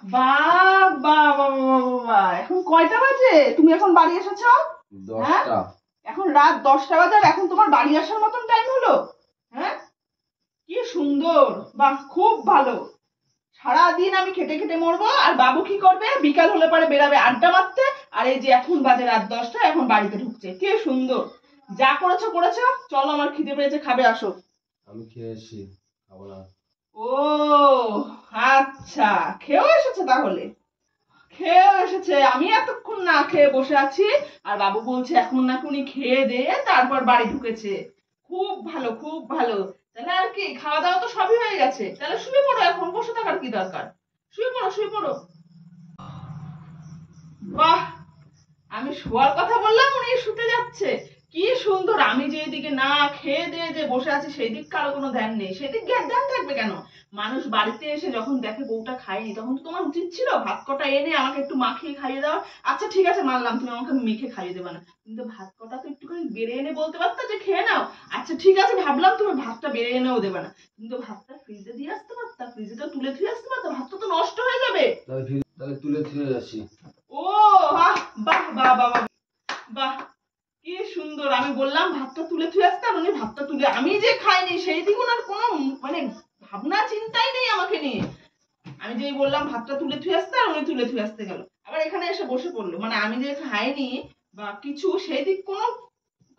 বাবা বাবা, এখন কয়টা বাজে? তুমি এখন বাড়ি এসেছো? 10টা। এখন রাত 10টা বাজে আর এখন তোমার বাড়ি আসার মতন টাইম হলো? হ্যাঁ, কি সুন্দর, বাহ খুব ভালো। সারাদিন আমি খেটে খেটে মরবো আর বাবু কি করবে? বিকাল হলে পরে বেরাবে আড্ডা মারতে। আর এই যে এখন বাজে রাত 10টা, এখন বাড়িতে ঢুকছে। কি সুন্দর, যা করেছো করেছো। চলো, আমার খিদে পেয়েছে, খাবে আসো। আমি খেয়েছি, খাবো না। ও আচ্ছা, খেয়েও এসেছে তাহলে। খেয়েও এসেছে, আমি এতক্ষণ না খেয়ে বসে আছি আর বাবু বলছে এখন নাকি উনি খেয়ে দিয়ে তারপর বাড়ি ঢুকেছে। খুব ভালো খুব ভালো। তাহলে আর কি, খাওয়া দাওয়া তো সবই হয়ে গেছে, তাহলে শুয়ে পড়ো, এখন বসে থাকার কি দরকার? শুয়ে পড়ো শুয়ে পড়ো। বাহ, আমি শোয়ার কথা বললাম উনি শুতে যাচ্ছে। কি সুন্দর, আমি যে এদিকে না খেয়ে দিয়ে যে বসে আছি সেই দিক কারো কোনো ধ্যান নেই। সেদিক ধ্যান থাকবে কেন? মানুষ বাড়িতে এসে যখন দেখে বউটা খায়নি, তখন তো তোমার উচিত ছিল ভাত কটা এনে আমাকে একটু মাখিয়ে খাইয়ে দেওয়া। আচ্ছা ঠিক আছে, মানলাম তুমি আমাকে মেখে খাইয়ে দেবে না, কিন্তু ভাত কটা তো একটুখানি বেড়ে এনে বলতে পারতা যে খেয়ে নাও। আচ্ছা ঠিক আছে, ভাবলাম তুমি ভাতটা বেড়ে এনেও দেবে না, কিন্তু ভাতটা ফ্রিজে দিয়ে আসতে পারতা, ফ্রিজে তো তুলে ধুয়ে আসতে পারতা, ভাতটা তো নষ্ট হয়ে যাবে। তাহলে তুলে ধুয়ে আসি। ও বাহ বাহ বাহ বাহ বাহ, কি সুন্দর। আমি বললাম ভাতটা তুলে থুয়ে আসতে, আর উনি ভাতটা তুলে, আমি যে খাইনি সেই দিকে ওনার কোনো মানে ভাবনা চিন্তাই নেই আমাকে নিয়ে। আমি যেই বললাম ভাতটা তুলে থুয়ে আসতে, আর উনি তুলে থুয়ে আসতে গেল, আবার এখানে এসে বসে পড়লো। মানে আমি যে খাইনি বা কিছু, সেই দিক কোনো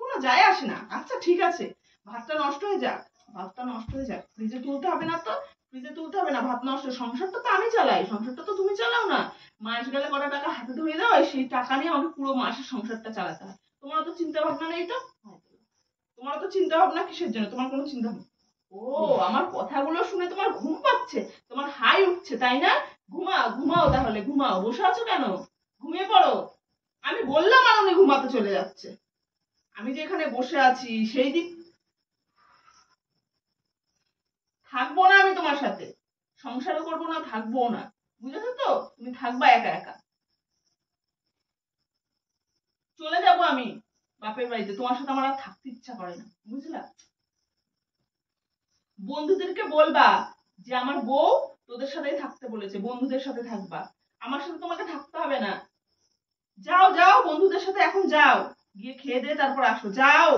কোনো যায় আসে না। আচ্ছা ঠিক আছে, ভাতটা নষ্ট হয়ে যাক, ভাতটা নষ্ট হয়ে যাক, ফ্রিজে তুলতে হবে না তো, ফ্রিজে তুলতে হবে না। ভাত নষ্ট, সংসারটা তো আমি চালাই, সংসারটা তো তুমি চালাও না। মাস গেলে কটা টাকা হাতে ধরে দাও, সেই টাকা নিয়ে আমাকে পুরো মাসের সংসারটা চালাতে হয়। তোমার তো চিন্তা ভাবনা নেই তো? তোমার তো চিন্তা ভাবনা কিসের জন্য? তোমার কোনো চিন্তা ভাবনা? ও, আমার কথাগুলো শুনে তোমার ঘুম পাচ্ছে, তোমার হাই উঠছে তাই না? ঘুমাও ঘুমাও, তাহলে ঘুমাও, বসে আছো কেন? ঘুমিয়ে পড়ো। আমি বললাম আর উনি ঘুমাতে চলে যাচ্ছে। আমি যে এখানে বসে আছি সেই দিক থাকবো না, আমি তোমার সাথে সংসারও করবো না, থাকবো না, বুঝেছো তো? তুমি থাকবা একা একা। চলে যাব আমি বাপের বাড়িতে, তোমার সাথে আমার আর থাকতে ইচ্ছা করে না, বুঝলা? বন্ধুদেরকে বলবা যে আমার বউ তোদের সাথেই থাকতে বলেছে, বন্ধুদের সাথে থাকবা, আমার সাথে তোমাকে থাকতে হবে না। যাও যাও, বন্ধুদের সাথে এখন যাও, গিয়ে খেয়ে দিয়ে তারপর আসো, যাও।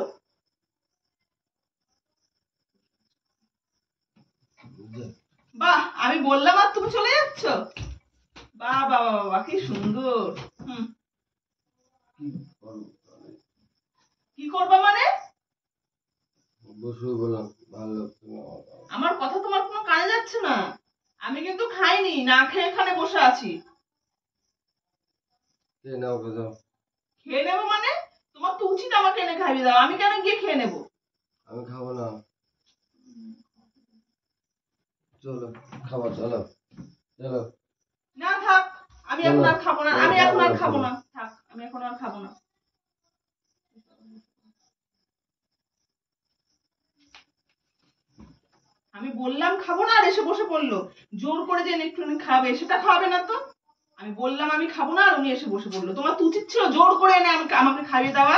বাহ, আমি বললাম আর তুমি চলে যাচ্ছ। বাহ বাবা বাবা, কি সুন্দর। হুম, কি করবা মানে? বসে বললাম ভালো। আমার কথা তোমার কোনো কানে যাচ্ছে না? আমি কিন্তু খাইনি, না খেয়ে এখানে বসে আছি। খেয়ে নাও, খেয়ে। খেয়ে নেবো মানে? তোমার তো উচিত আমাকে এনে খাইয়ে দাও, আমি কেন গিয়ে খেয়ে নেবো? আমি খাবো না। চলো খাবো, চলো চলো। না থাক, আমি এখন আর খাবো না, আমি এখন আর খাবো না, থাক, আমি এখন আর খাবো না। আমি বললাম খাবো না আর এসে বসে পড়লো। জোর করে যে একটুখানি খাবে, সেটা খাওয়াবে না তো। আমি বললাম আমি খাবো না আর উনি এসে বসে পড়লো। তোমার তো উচিত ছিল জোর করে এনে আমাকে খাইয়ে দেওয়া।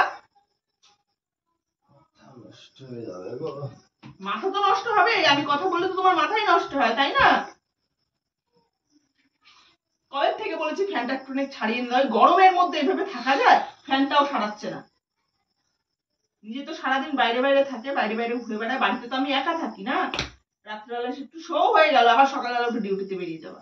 নষ্ট হয়ে যাবে গো। মাথা তো নষ্ট হবে, আমি কথা বললে তো তোমার মাথাই নষ্ট হয় তাই না? কবে থেকে বলেছি ফ্যানটা একটু ছাড়িয়ে নিতে, গরমের মধ্যে এভাবে থাকা যায়? ফ্যানটাও সারাচ্ছে না। নিজে তো সারাদিন বাইরে বাইরে থাকে, বাইরে বাইরে ঘুরে বেড়ায়, বাড়িতে তো আমি একা থাকি না। রাত্রেবেলা একটু শো হয়ে গেল, আবার সকালবেলা উঠে ডিউটিতে বেরিয়ে যাওয়া।